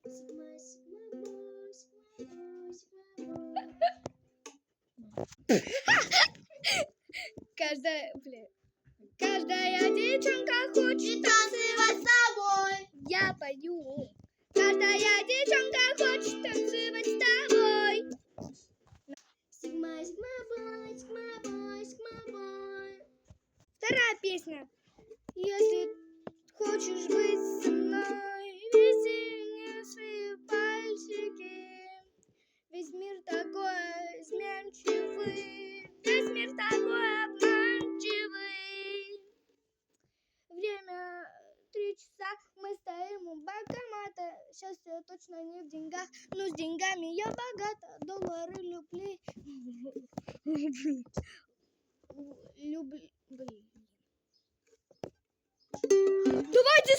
Сигма, сигма, бой, сигма, бой, сигма, бой. Каждая девчонка хочет Танцевать с тобой. Я пою. Каждая девчонка хочет танцевать с тобой. Сигма, сигма, бой, сигма, бой, сигма, бой. Вторая песня. Если хочешь быть со мной, вези мне свои пальчики. Весь мир такой изменчивый, весь мир такой обманчивый. Время 3 часа, мы стоим у банкомата. Счастье точно не в деньгах, но с деньгами я богата. Доллары люблю. Блин. Давайте.